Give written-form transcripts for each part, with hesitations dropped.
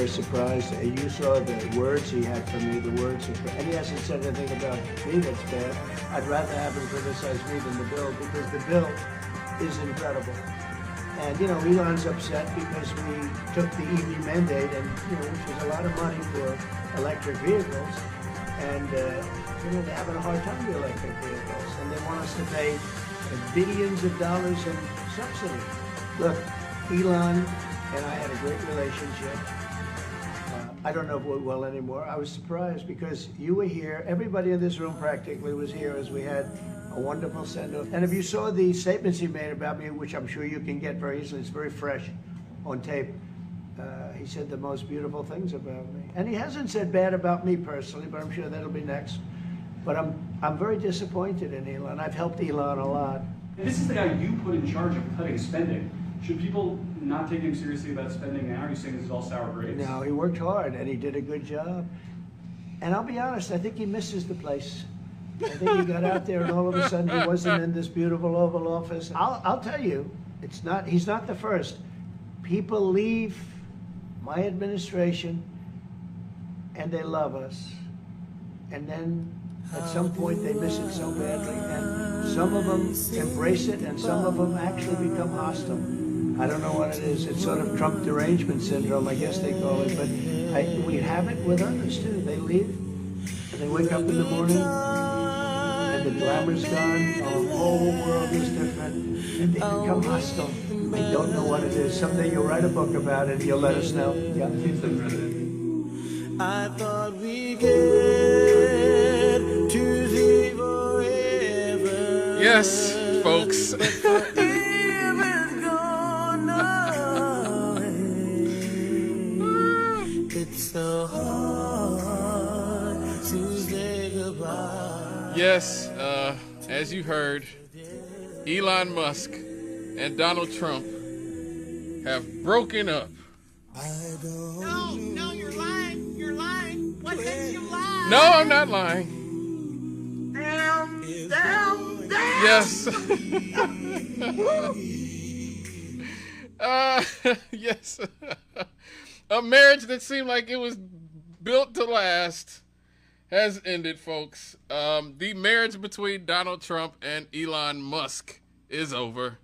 very surprised. You saw the words he had for me, the words, and he hasn't said anything about me that's bad. I'd rather have him criticize me than the bill, because the bill is incredible. And, you know, Elon's upset because we took the EV mandate, and, you know, which was a lot of money for electric vehicles. And, you know, they're having a hard time with electric vehicles. And they want us to pay billions of dollars in subsidy. Look, Elon and I had a great relationship. I don't know if we're well anymore. I was surprised because you were here. Everybody in this room practically was here as we had a wonderful send-off. And if you saw the statements he made about me, which I'm sure you can get very easily, it's very fresh on tape, he said the most beautiful things about me. And he hasn't said bad about me personally, but I'm sure that'll be next. But I'm very disappointed in Elon. I've helped Elon a lot. This is the guy you put in charge of cutting spending. Should people not take him seriously about spending now? Are you saying this is all sour grapes? No, he worked hard and he did a good job. And I'll be honest, I think he misses the place. I think he got out there and all of a sudden he wasn't in this beautiful Oval Office. I'll tell you, he's not the first. People leave my administration and they love us. And then at some point they miss it so badly. And some of them embrace it and some of them actually become hostile. I don't know what it is. It's sort of Trump derangement syndrome, I guess they call it. But we have it with others too. They leave and they wake up in the morning and the glamour's gone. The whole world is different and they become hostile. They don't know what it is. Someday you'll write a book about it and you'll let us know. Yeah. I thought we get to the forever. Yes, folks. It's so hard to say goodbye. Yes, as you heard, Elon Musk and Donald Trump have broken up. No, you're lying. You're lying. What makes you lie? No, I'm not lying. Damn. Yes. Yes. A marriage that seemed like it was built to last has ended, folks. The marriage between Donald Trump and Elon Musk is over.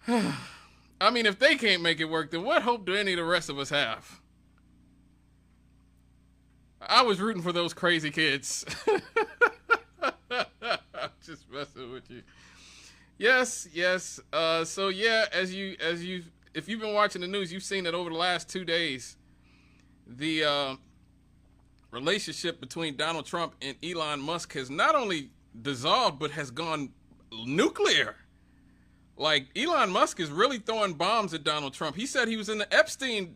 I mean, if they can't make it work, then what hope do any of the rest of us have? I was rooting for those crazy kids. Just messing with you. Yes. So yeah, if you've been watching the news, you've seen that over the last 2 days, the relationship between Donald Trump and Elon Musk has not only dissolved, but has gone nuclear. Like, Elon Musk is really throwing bombs at Donald Trump. He said he was in the Epstein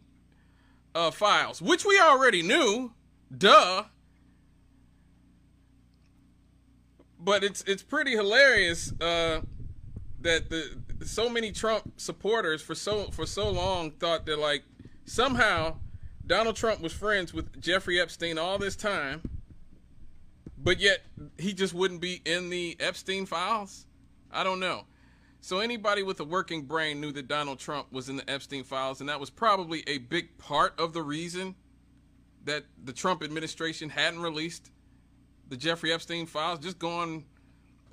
files, which we already knew. Duh. But it's pretty hilarious that so many Trump supporters for so long thought that, like, somehow Donald Trump was friends with Jeffrey Epstein all this time, but yet he just wouldn't be in the Epstein files. I don't know. So anybody with a working brain knew that Donald Trump was in the Epstein files, and that was probably a big part of the reason that the Trump administration hadn't released the Jeffrey Epstein files.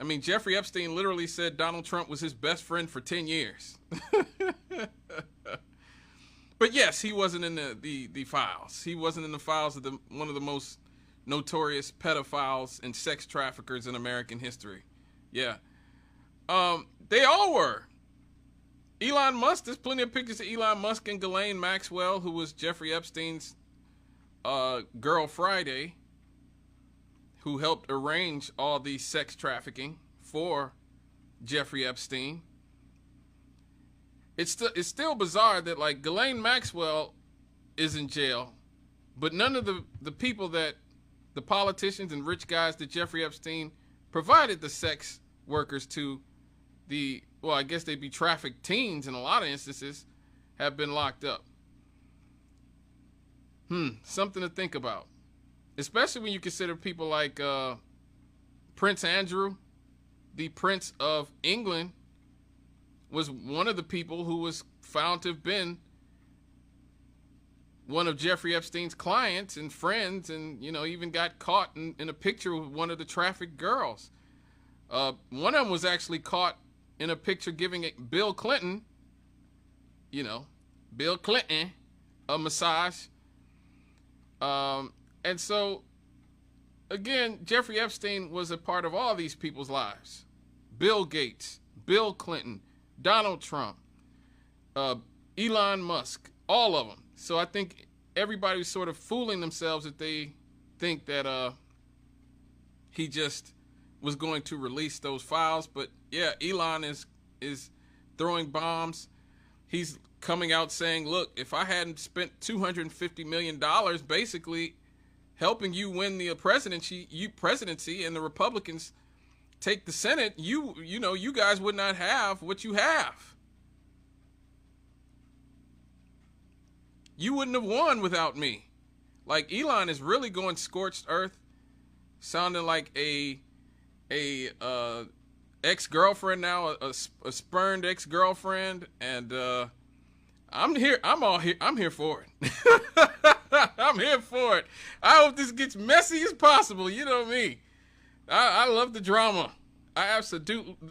I mean, Jeffrey Epstein literally said Donald Trump was his best friend for 10 years. But yes, he wasn't in the files. He wasn't in the files of one of the most notorious pedophiles and sex traffickers in American history. Yeah. They all were. Elon Musk, there's plenty of pictures of Elon Musk and Ghislaine Maxwell, who was Jeffrey Epstein's girl Friday, who helped arrange all the sex trafficking for Jeffrey Epstein. It's still bizarre that, like, Ghislaine Maxwell is in jail, but none of the people that, the politicians and rich guys that Jeffrey Epstein provided the sex workers to, well, I guess they'd be trafficked teens in a lot of instances, have been locked up. Something to think about. Especially when you consider people like Prince Andrew, the Prince of England, was one of the people who was found to have been one of Jeffrey Epstein's clients and friends, and, you know, even got caught in a picture with one of the trafficked girls. One of them was actually caught in a picture giving Bill Clinton, you know, Bill Clinton, a massage. And so, again, Jeffrey Epstein was a part of all these people's lives. Bill Gates, Bill Clinton, Donald Trump, Elon Musk, all of them. So I think everybody was sort of fooling themselves that they think that he just was going to release those files. But yeah, Elon is throwing bombs. He's coming out saying, look, if I hadn't spent $250 million basically helping you win the presidency and the Republicans take the Senate, you know, you guys would not have what you have. You wouldn't have won without me. Like, Elon is really going scorched earth, sounding like a ex-girlfriend now, a spurned ex-girlfriend, and I'm here for it. I'm here for it. I hope this gets messy as possible. You know me. I love the drama. I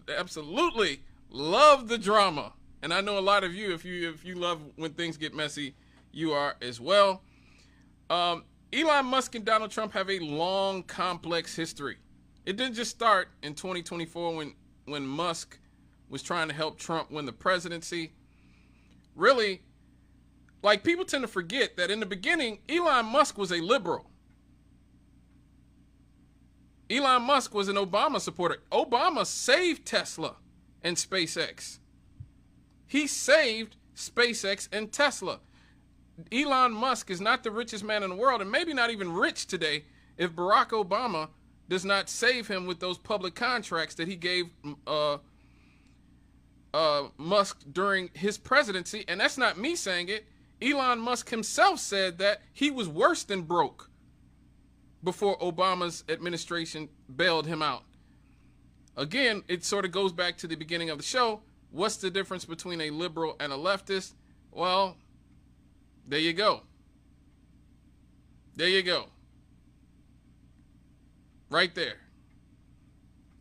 absolutely love the drama. And I know a lot of you, if you love when things get messy, you are as well. Elon Musk and Donald Trump have a long, complex history. It didn't just start in 2024 when Musk was trying to help Trump win the presidency. Really, like, people tend to forget that in the beginning, Elon Musk was a liberal. Elon Musk was an Obama supporter. Obama saved Tesla and SpaceX. He saved SpaceX and Tesla. Elon Musk is not the richest man in the world, and maybe not even rich today, if Barack Obama does not save him with those public contracts that he gave Musk during his presidency. And that's not me saying it. Elon Musk himself said that he was worse than broke before Obama's administration bailed him out. Again, it sort of goes back to the beginning of the show. What's the difference between a liberal and a leftist? Well, there you go. There you go. Right there.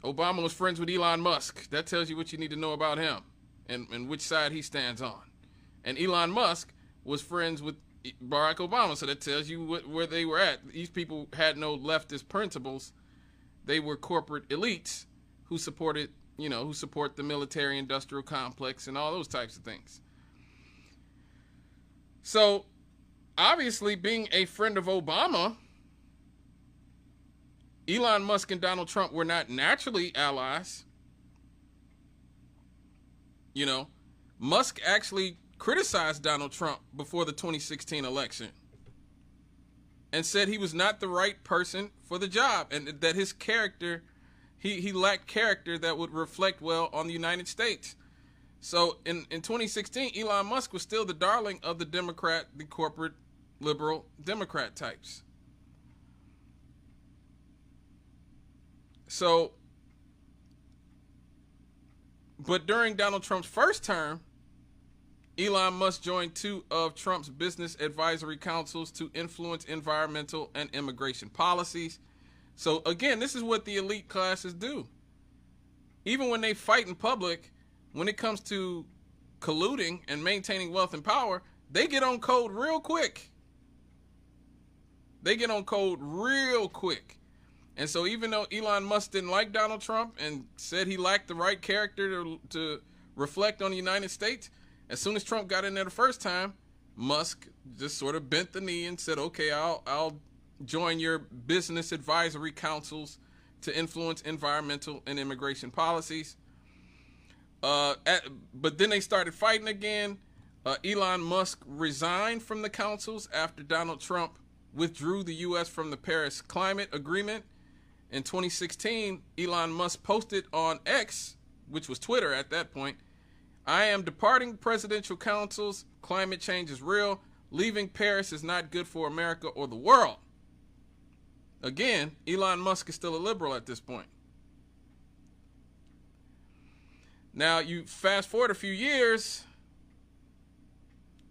Obama was friends with Elon Musk. That tells you what you need to know about him and which side he stands on. And Elon Musk was friends with Barack Obama, so that tells you where they were at. These people had no leftist principles. They were corporate elites who supported, you know, who support the military-industrial complex and all those types of things. So, obviously, being a friend of Obama, Elon Musk and Donald Trump were not naturally allies. You know, Musk actually criticized Donald Trump before the 2016 election and said he was not the right person for the job and that his character, he lacked character that would reflect well on the United States. So in 2016, Elon Musk was still the darling of the corporate liberal Democrat types. So, but during Donald Trump's first term, Elon Musk joined two of Trump's business advisory councils to influence environmental and immigration policies. So again, this is what the elite classes do. Even when they fight in public, when it comes to colluding and maintaining wealth and power, they get on code real quick. They get on code real quick. And so even though Elon Musk didn't like Donald Trump and said he lacked the right character to reflect on the United States, as soon as Trump got in there the first time, Musk just sort of bent the knee and said, okay, I'll join your business advisory councils to influence environmental and immigration policies. But then they started fighting again. Elon Musk resigned from the councils after Donald Trump withdrew the U.S. from the Paris Climate Agreement. In 2016, Elon Musk posted on X, which was Twitter at that point, I am departing presidential councils. Climate change is real. Leaving Paris is not good for America or the world. Again, Elon Musk is still a liberal at this point. Now, you fast forward a few years,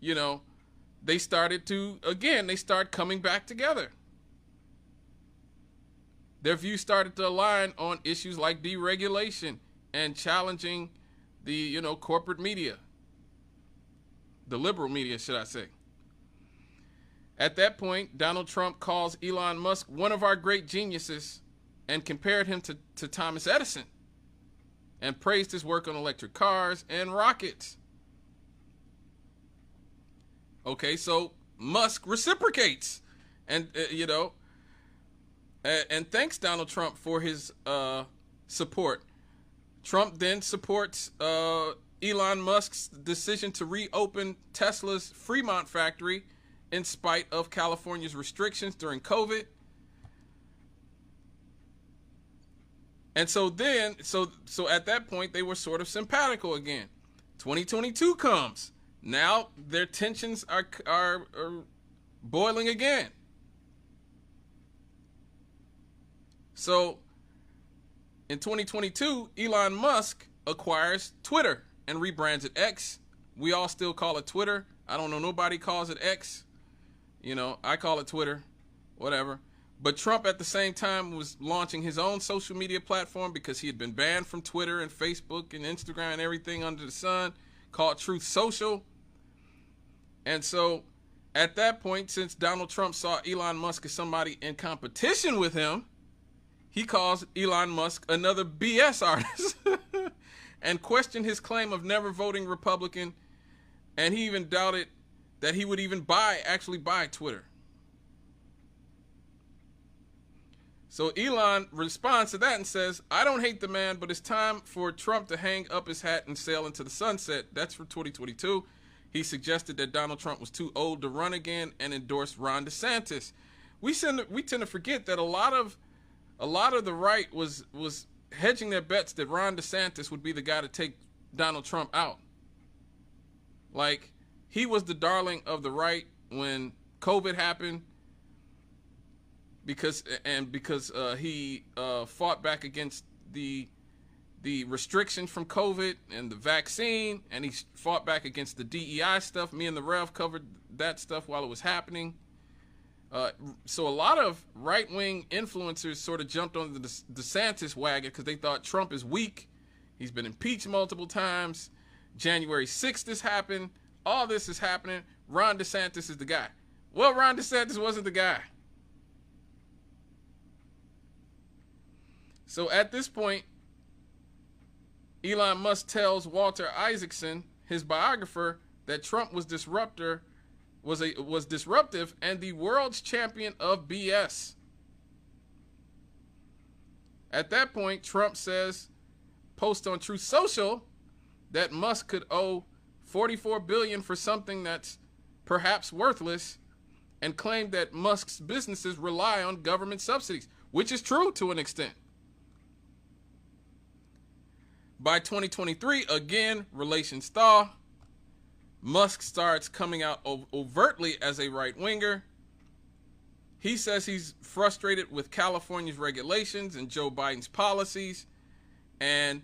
you know, they started to, again, they start coming back together. Their views started to align on issues like deregulation and challenging the, you know, corporate media. The liberal media, should I say. At that point, Donald Trump calls Elon Musk one of our great geniuses and compared him to Thomas Edison and praised his work on electric cars and rockets. Okay, so Musk reciprocates and, you know, and thanks Donald Trump for his support. Trump then supports Elon Musk's decision to reopen Tesla's Fremont factory in spite of California's restrictions during COVID. And so then, so at that point, they were sort of simpatico again. 2022 comes. Now their tensions are boiling again. So in 2022, Elon Musk acquires Twitter and rebrands it X. We all still call it Twitter. I don't know, nobody calls it X. You know, I call it Twitter, whatever. But Trump at the same time was launching his own social media platform because he had been banned from Twitter and Facebook and Instagram and everything under the sun, called Truth Social. And so at that point, since Donald Trump saw Elon Musk as somebody in competition with him, he calls Elon Musk another BS artist and questioned his claim of never voting Republican. And he even doubted that he would even actually buy Twitter. So Elon responds to that and says, I don't hate the man, but it's time for Trump to hang up his hat and sail into the sunset. That's for 2022. He suggested that Donald Trump was too old to run again and endorsed Ron DeSantis. We tend to forget that a lot of the right was hedging their bets that Ron DeSantis would be the guy to take Donald Trump out. Like, he was the darling of the right when COVID happened because he fought back against the restrictions from COVID and the vaccine, and he fought back against the DEI stuff. Me and the Rev covered that stuff while it was happening. So a lot of right-wing influencers sort of jumped on the DeSantis wagon because they thought Trump is weak. He's been impeached multiple times. January 6th this happened. All this is happening. Ron DeSantis is the guy. Well, Ron DeSantis wasn't the guy. So at this point, Elon Musk tells Walter Isaacson, his biographer, that Trump was disruptive and the world's champion of BS. At that point, Trump says, post on Truth Social, that Musk could owe $44 billion for something that's perhaps worthless, and claimed that Musk's businesses rely on government subsidies, which is true to an extent. By 2023, again, relations thaw. Musk starts coming out overtly as a right-winger. He says he's frustrated with California's regulations and Joe Biden's policies, and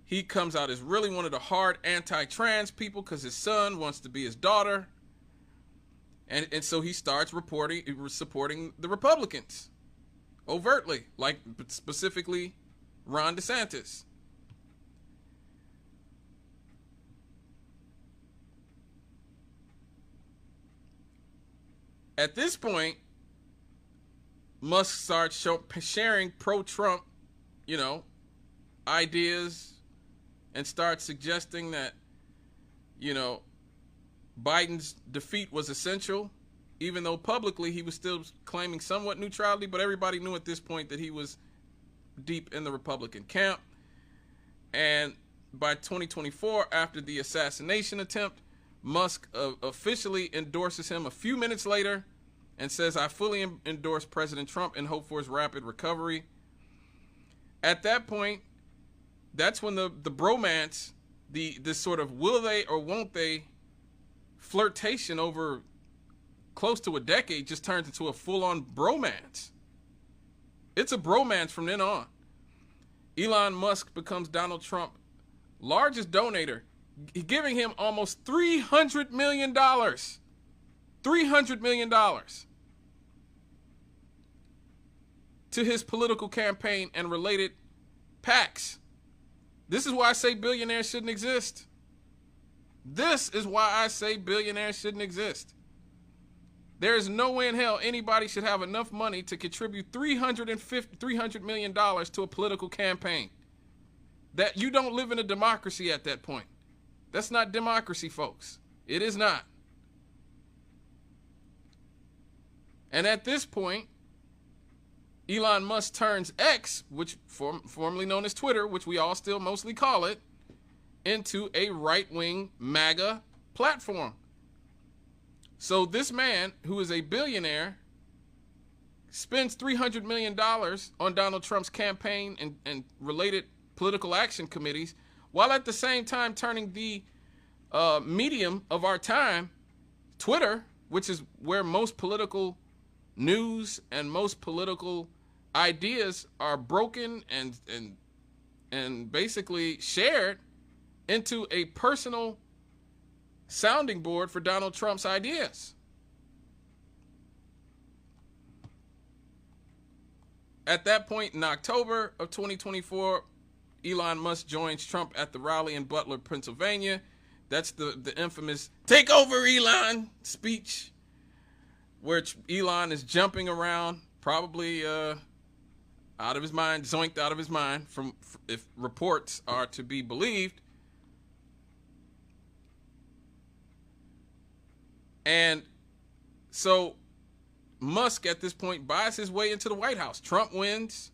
he comes out as really one of the hard anti-trans people because his son wants to be his daughter. And so he starts supporting the Republicans overtly, like specifically Ron DeSantis. At this point, Musk starts sharing pro-Trump, ideas, and starts suggesting that, Biden's defeat was essential, even though publicly he was still claiming somewhat neutrality, but everybody knew at this point that he was deep in the Republican camp. And by 2024, after the assassination attempt, Musk officially endorses him a few minutes later and says, I fully endorse President Trump and hope for his rapid recovery. At that point, that's when the bromance, this sort of will they or won't they flirtation over close to a decade just turns into a full-on bromance. It's a bromance from then on. Elon Musk becomes Donald Trump's largest donator, giving him almost $300 million $300 million to his political campaign and related PACs. This is why I say billionaires shouldn't exist. This is why I say billionaires shouldn't exist. There is no way in hell anybody should have enough money to contribute $300 million to a political campaign. That you don't live in a democracy at that point. That's not democracy, folks. It is not. And at this point, Elon Musk turns X, which formerly known as Twitter, which we all still mostly call it, into a right-wing MAGA platform. So this man, who is a billionaire, spends $300 million on Donald Trump's campaign and related political action committees, while at the same time turning the medium of our time, Twitter, which is where most political news and most political ideas are broken and basically shared, into a personal sounding board for Donald Trump's ideas. At that point in October of 2024, Elon Musk joins Trump at the rally in Butler, Pennsylvania. That's the infamous "Take over, Elon" speech, where Elon is jumping around, probably out of his mind, zoinked out of his mind, if reports are to be believed. And so Musk at this point buys his way into the White House. Trump wins.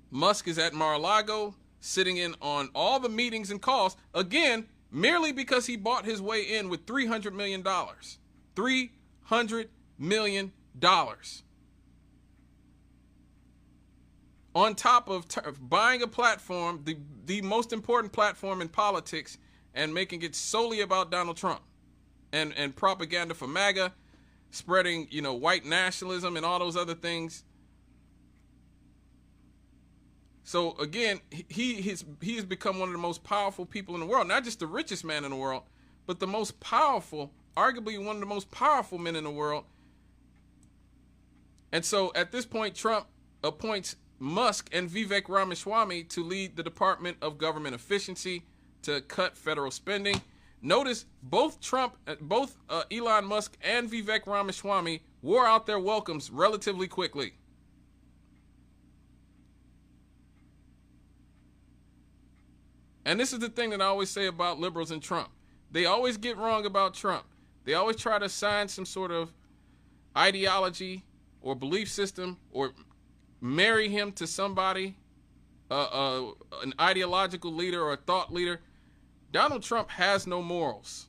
Musk is at Mar-a-Lago, sitting in on all the meetings and calls, again, merely because he bought his way in with $300 million. $300 million. On top of buying a platform, the most important platform in politics, and making it solely about Donald Trump and propaganda for MAGA, spreading, white nationalism and all those other things. So again, he has become one of the most powerful people in the world, not just the richest man in the world, but the most powerful, arguably one of the most powerful men in the world. And so at this point, Trump appoints Musk and Vivek Ramaswamy to lead the Department of Government Efficiency to cut federal spending. Notice both Elon Musk and Vivek Ramaswamy wore out their welcomes relatively quickly. And this is the thing that I always say about liberals and Trump. They always get wrong about Trump. They always try to assign some sort of ideology or belief system or marry him to somebody, an ideological leader or a thought leader. Donald Trump has no morals.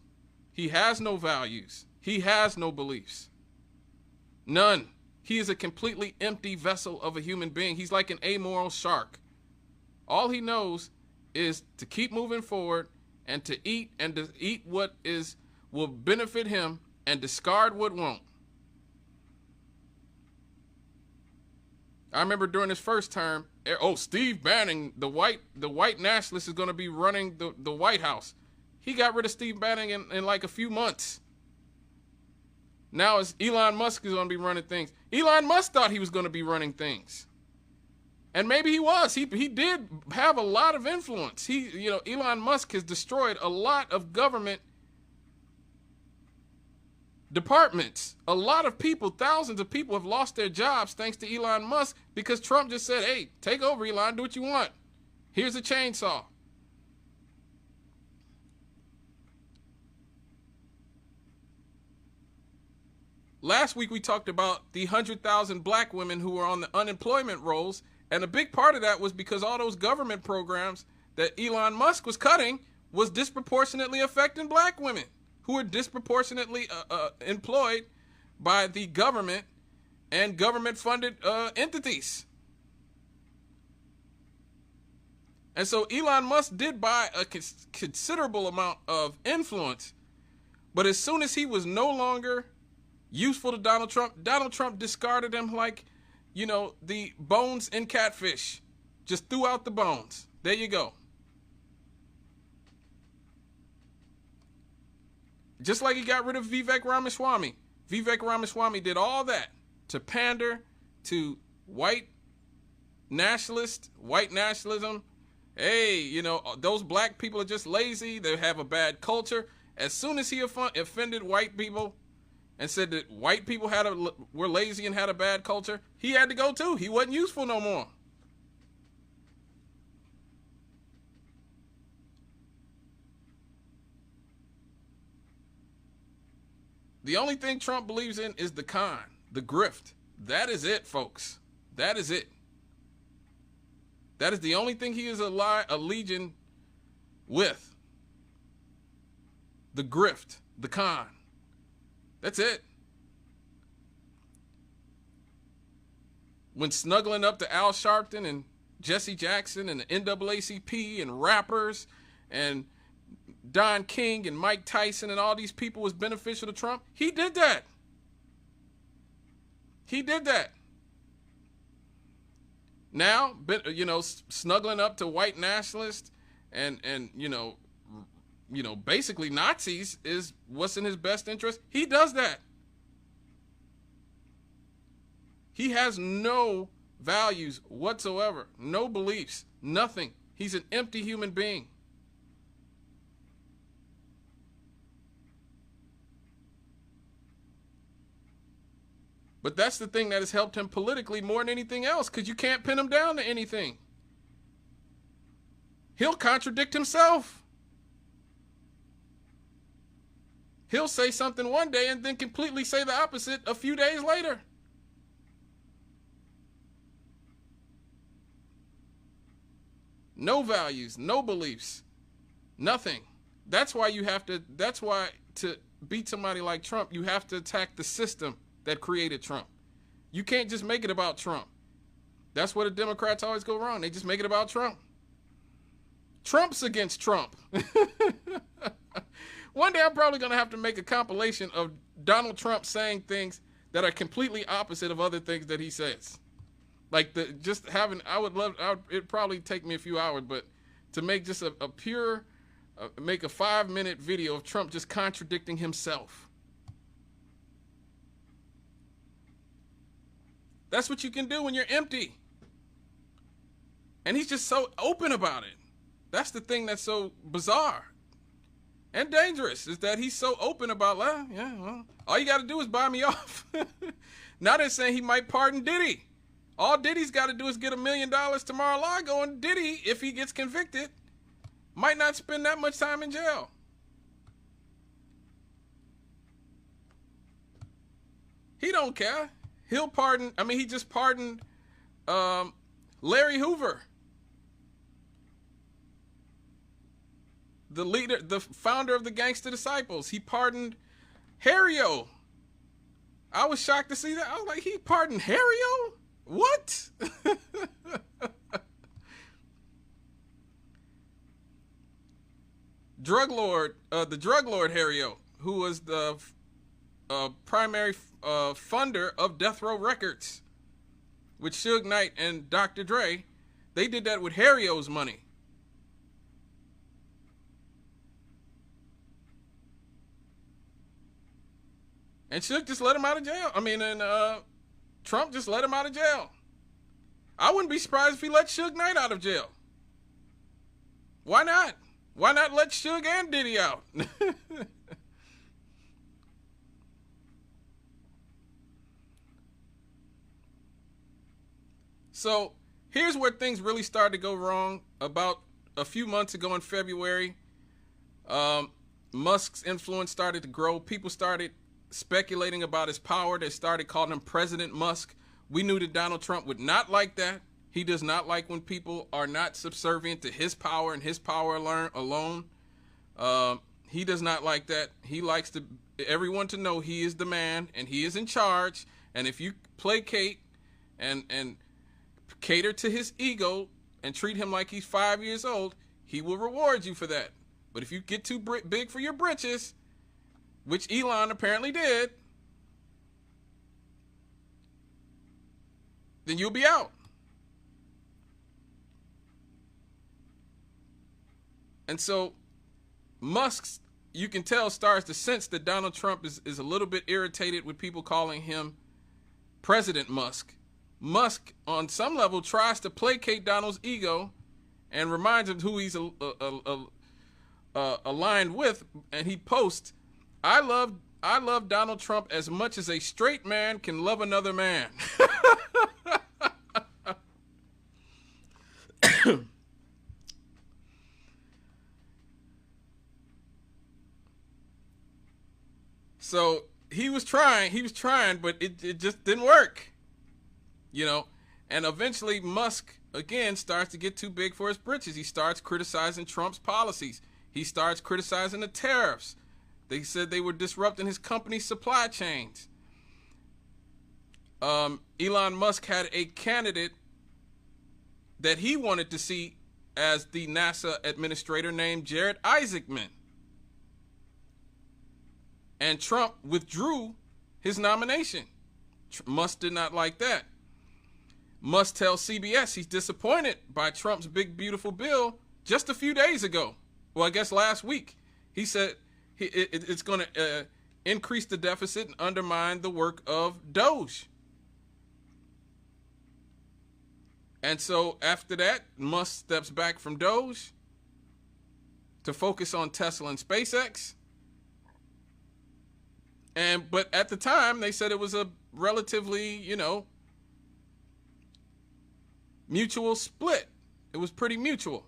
He has no values. He has no beliefs. None. He is a completely empty vessel of a human being. He's like an amoral shark. All he knows is to keep moving forward and to eat what will benefit him and discard what won't. I remember during his first term, Steve Bannon, the white nationalist, is going to be running the White House. He got rid of Steve Bannon in like a few months. Now it's Elon Musk is going to be running things. Elon Musk thought he was going to be running things. And maybe he was. He did have a lot of influence. Elon Musk has destroyed a lot of government departments. A lot of people, thousands of people have lost their jobs thanks to Elon Musk because Trump just said, hey, take over, Elon, do what you want. Here's a chainsaw. Last week we talked about the 100,000 black women who were on the unemployment rolls, and a big part of that was because all those government programs that Elon Musk was cutting was disproportionately affecting black women who are disproportionately employed by the government and government-funded entities. And so Elon Musk did buy a considerable amount of influence, but as soon as he was no longer useful to Donald Trump discarded him like, the bones in catfish. Just threw out the bones. There you go. Just like he got rid of Vivek Ramaswamy. Vivek Ramaswamy did all that to pander to white nationalism. Hey, you know, those black people are just lazy. They have a bad culture. As soon as he offended white people and said that white people were lazy and had a bad culture, he had to go too. He wasn't useful no more. The only thing Trump believes in is the con, the grift. That is it, folks. That is it. That is the only thing he is a legion with. The grift, the con. That's it. When snuggling up to Al Sharpton and Jesse Jackson and the NAACP and rappers and Don King and Mike Tyson and all these people was beneficial to Trump, he did that. He did that. Now, you know, snuggling up to white nationalists and you know, basically Nazis is what's in his best interest. He does that. He has no values whatsoever, no beliefs, nothing. He's an empty human being. But that's the thing that has helped him politically more than anything else, because you can't pin him down to anything. He'll contradict himself. He'll say something one day and then completely say the opposite a few days later. No values, no beliefs, nothing. That's why to beat somebody like Trump, you have to attack the system that created Trump. You can't just make it about Trump. That's where the Democrats always go wrong. They just make it about Trump. Trump's against Trump. One day I'm probably going to have to make a compilation of Donald Trump saying things that are completely opposite of other things that he says. Like it'd probably take me a few hours, but to make just make a 5-minute video of Trump just contradicting himself. That's what you can do when you're empty. And he's just so open about it. That's the thing that's so bizarre and dangerous, is that he's so open about, well, all you got to do is buy me off. Now they're saying he might pardon Diddy. All Diddy's got to do is get $1 million to Mar-a-Lago, and Diddy, if he gets convicted, might not spend that much time in jail. He don't care. He'll pardon. I mean, he just pardoned Larry Hoover, the leader, the founder of the Gangster Disciples. He pardoned Harry-O. I was shocked to see that. I was like, he pardoned Harry-O? What? The drug lord Harry-O, who was the primary funder of Death Row Records with Suge Knight and Dr. Dre. They did that with Harry-O's money. And Suge just let him out of jail. Trump just let him out of jail. I wouldn't be surprised if he let Suge Knight out of jail. Why not? Why not let Suge and Diddy out? So here's where things really started to go wrong. About a few months ago in February, Musk's influence started to grow. People started speculating about his power. They started calling him President Musk. We knew that Donald Trump would not like that. He does not like when people are not subservient to his power and his power alone. He does not like that. He likes everyone to know he is the man and he is in charge. And if you placate and cater to his ego and treat him like he's 5 years old, he will reward you for that. But if you get too big for your britches, which Elon apparently did, then you'll be out. And so Musk's you can tell, starts to sense that Donald Trump is a little bit irritated with people calling him President Musk. Musk, on some level, tries to placate Donald's ego and reminds him who he's aligned with, and he posts, I love Donald Trump as much as a straight man can love another man. So he was trying, but it just didn't work, you know. And eventually Musk, again, starts to get too big for his britches. He starts criticizing Trump's policies. He starts criticizing the tariffs. They said they were disrupting his company's supply chains. Elon Musk had a candidate that he wanted to see as the NASA administrator named Jared Isaacman. And Trump withdrew his nomination. Musk did not like that. Musk tells CBS he's disappointed by Trump's big, beautiful bill just a few days ago. Well, I guess last week. He said it's going to increase the deficit and undermine the work of Doge. And so after that, Musk steps back from Doge to focus on Tesla and SpaceX. But at the time, they said it was a relatively, you know, mutual split. It was pretty mutual.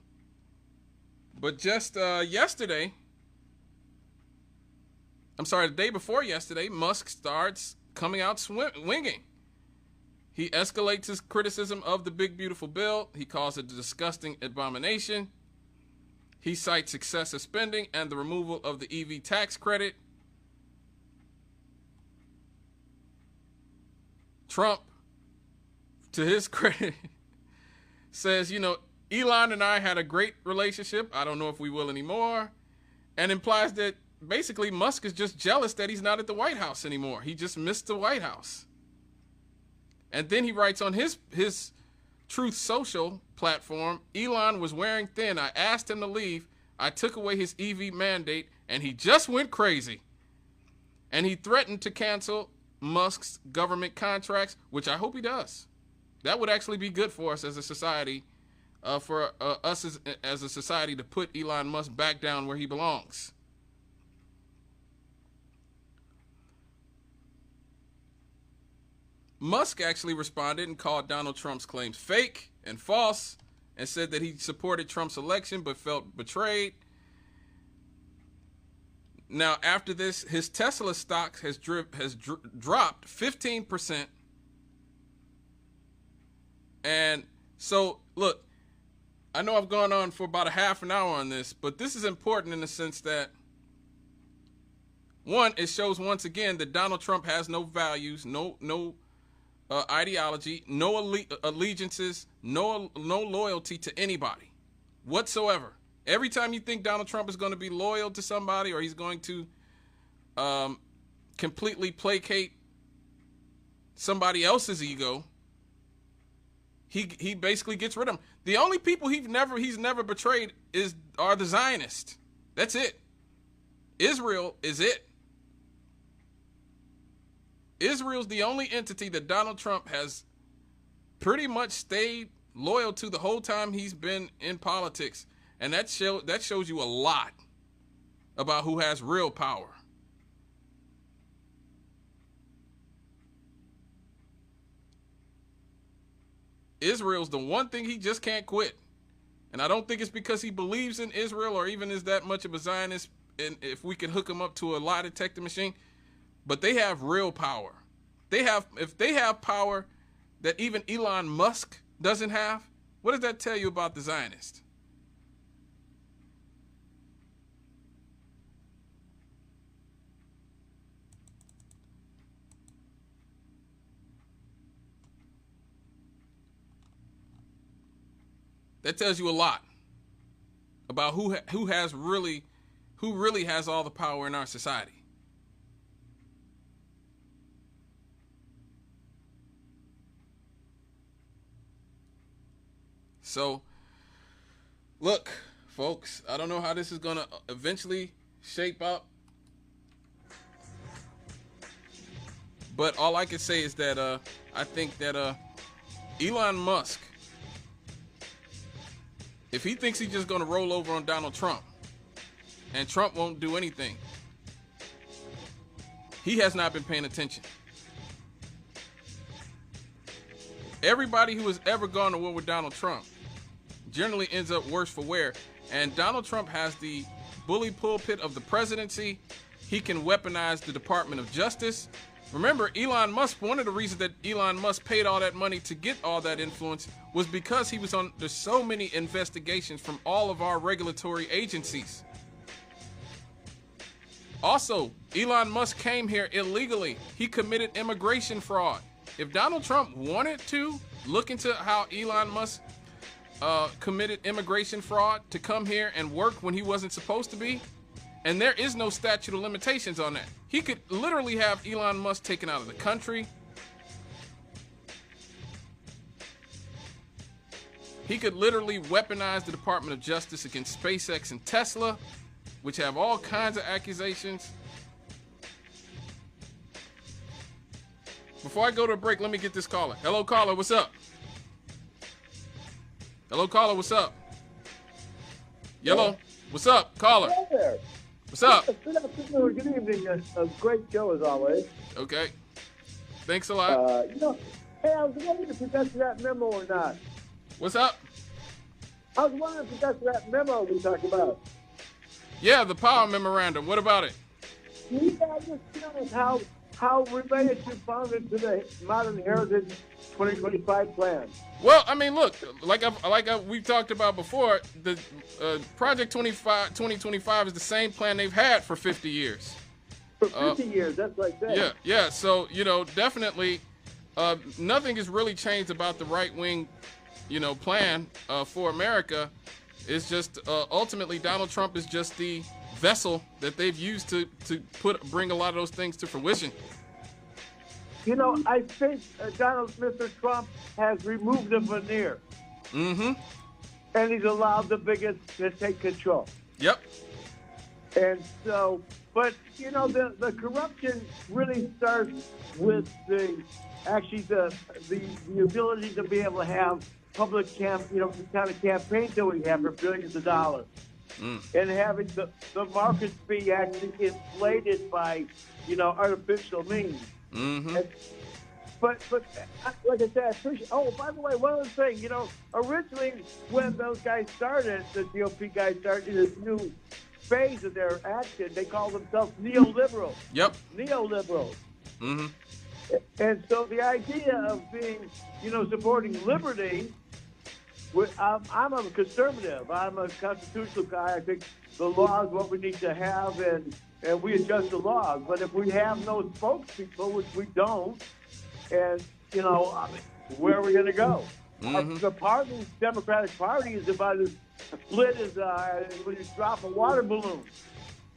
But just the day before yesterday, Musk starts coming out swinging. He escalates his criticism of the big, beautiful bill. He calls it a disgusting abomination. He cites excessive spending and the removal of the EV tax credit. Trump, to his credit, says, you know, Elon and I had a great relationship. I don't know if we will anymore. And implies that basically Musk is just jealous that he's not at the White House anymore. He just missed the White House. And then he writes on his Truth Social platform, Elon was wearing thin. I asked him to leave. I took away his EV mandate, and he just went crazy. And he threatened to cancel Musk's government contracts, which I hope he does. That would actually be good for us as a society, for us as a society to put Elon Musk back down where he belongs. Musk actually responded and called Donald Trump's claims fake and false and said that he supported Trump's election but felt betrayed. Now, after this, his Tesla stock has dropped 15%. And so, look, I know I've gone on for about a half an hour on this, but this is important in the sense that, one, it shows once again that Donald Trump has no values, no ideology, no allegiances, no loyalty to anybody whatsoever. Every time you think Donald Trump is going to be loyal to somebody or he's going to completely placate somebody else's ego, he basically gets rid of them. The only people he's never betrayed are the Zionists. That's it. Israel is it. Israel's the only entity that Donald Trump has pretty much stayed loyal to the whole time he's been in politics. And that shows you a lot about who has real power. Israel's the one thing he just can't quit. And I don't think it's because he believes in Israel or even is that much of a Zionist, and if we can hook him up to a lie detector machine. But they have real power. If they have power that even Elon Musk doesn't have, what does that tell you about the Zionists? That tells you a lot about who really has all the power in our society. So, look, folks, I don't know how this is going to eventually shape up. But all I can say is that I think that Elon Musk, if he thinks he's just going to roll over on Donald Trump and Trump won't do anything, he has not been paying attention. Everybody who has ever gone to war with Donald Trump generally ends up worse for wear. And Donald Trump has the bully pulpit of the presidency. He can weaponize the Department of Justice. Remember, Elon Musk, one of the reasons that Elon Musk paid all that money to get all that influence was because he was under so many investigations from all of our regulatory agencies. Also, Elon Musk came here illegally. He committed immigration fraud. If Donald Trump wanted to look into how Elon Musk committed immigration fraud to come here and work when he wasn't supposed to be, and there is no statute of limitations on that. He could literally have Elon Musk taken out of the country. He could literally weaponize the Department of Justice against SpaceX and Tesla, which have all kinds of accusations. Before I go to a break, let me get this caller. Hello, caller, what's up? Hello, caller, what's up? Yellow, what's up, caller? Hello there. What's up? Good afternoon, good evening. A great show as always. Okay. Thanks a lot. Hey, I was wondering if you got to that memo or not. What's up? I was wondering if you got to that memo we talked about. Yeah, the power memorandum. What about it? You guys just curious how related you found it to the Modern Heritage 2025 plan. Well, I mean, look, we've talked about before, the Project 2025 is the same plan they've had for 50 years. For 50 years, that's like that. Yeah. So, definitely nothing has really changed about the right-wing, plan for America. It's just ultimately Donald Trump is just the vessel that they've used to bring a lot of those things to fruition. I think Mr. Trump has removed the veneer. Mm-hmm. And he's allowed the bigots to take control. Yep. And so, but the corruption really starts with the ability to be able to have public the kind of campaigns that we have for billions of dollars. And having the markets be actually inflated by, artificial means. Mm-hmm. But like I said, I appreciate. Oh, by the way, one other thing, originally when those guys started, the GOP guys started this new phase of their action, they called themselves neoliberals. Yep. Neoliberals. Mm-hmm. And so the idea of being, supporting liberty. I'm a conservative. I'm a constitutional guy. I think the law is what we need to have, and we adjust the laws. But if we have no spokespeople, which we don't, and, where are we going to go? Mm-hmm. The Democratic Party is about as split as when you drop a water balloon.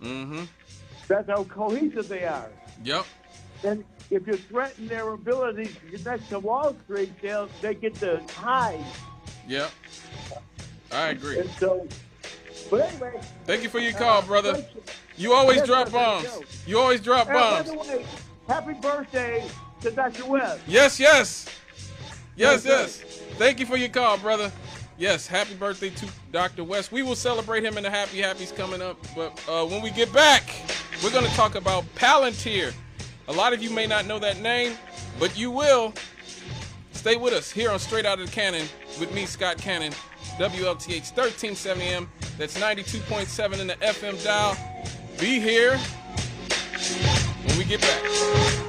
Mm-hmm. That's how cohesive they are. Yep. And if you threaten their ability to connect to Wall Street, they get to hide. Yeah, I agree. And so, but anyway. Thank you for your call, brother. You always drop bombs. You always drop bombs. By the way, happy birthday to Dr. West. Yes. Thank you for your call, brother. Yes, happy birthday to Dr. West. We will celebrate him in the Happy Happies coming up. But when we get back, we're going to talk about Palantir. A lot of you may not know that name, but you will. Stay with us here on Straight Out of the Cannon with me, Scott Cannon, WLTH 1370 AM. That's 92.7 in the FM dial. Be here when we get back.